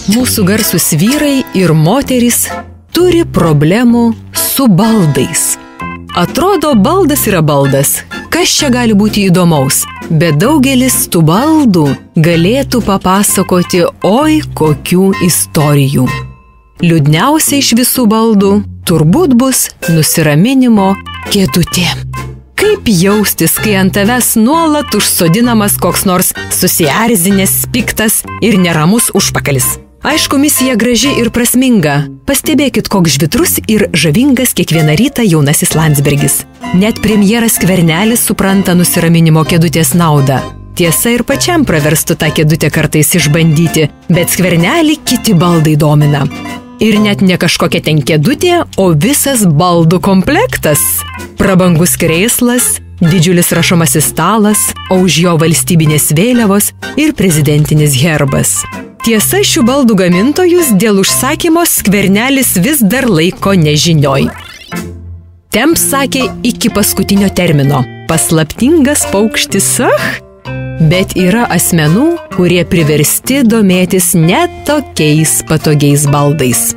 Mūsų garsus vyrai ir moterys turi problemų su baldais. Atrodo, baldas yra baldas. Kas čia gali būti įdomaus? Bet daugelis tų baldų galėtų papasakoti oi kokių istorijų. Liūdniausia iš visų baldų turbūt bus nusiraminimo kėdutė. Kaip jaustis, kai ant tavęs nuolat užsodinamas koks nors susierzinęs, piktas ir neramus užpakalis? Aišku, misija graži ir prasminga. Pastebėkit, koks žvitrus ir žavingas kiekvieną rytą jaunasis Landsbergis. Net premjeras Skvernelis supranta nusiraminimo kėdutės naudą. Tiesa, ir pačiam praverstų tą kėdutę kartais išbandyti, bet Skvernelį kiti baldai domina. Ir net ne kažkokia ten kėdutė, o visas baldų komplektas. Prabangus krėslas, didžiulis rašomasis stalas, o už jo valstybinės vėliavos ir prezidentinis herbas. Tiesa, šių baldų gamintojus dėl užsakymo Skvernelis vis dar laiko nežinioj. Temps sakė iki paskutinio termino. Paslaptingas paukštis, Bet yra asmenų, kurie priversti domėtis net tokiais patogiais baldais.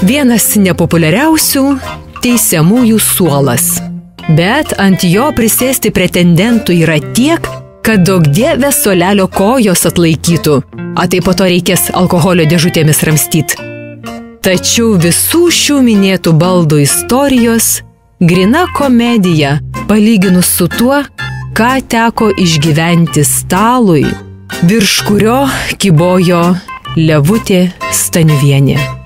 Vienas nepopuliariausių – teisiamųjų suolas. Bet ant jo prisėsti pretendentų yra tiek, kad daug dievė suolelio kojos atlaikytų, o tai po to reikės alkoholio dėžutėmis ramstyti. Tačiau visų šių minėtų baldų istorijos grina komedija, palyginus su tuo, ką teko išgyventi stalui, virš kurio kybojo Levutė Staniuvienė.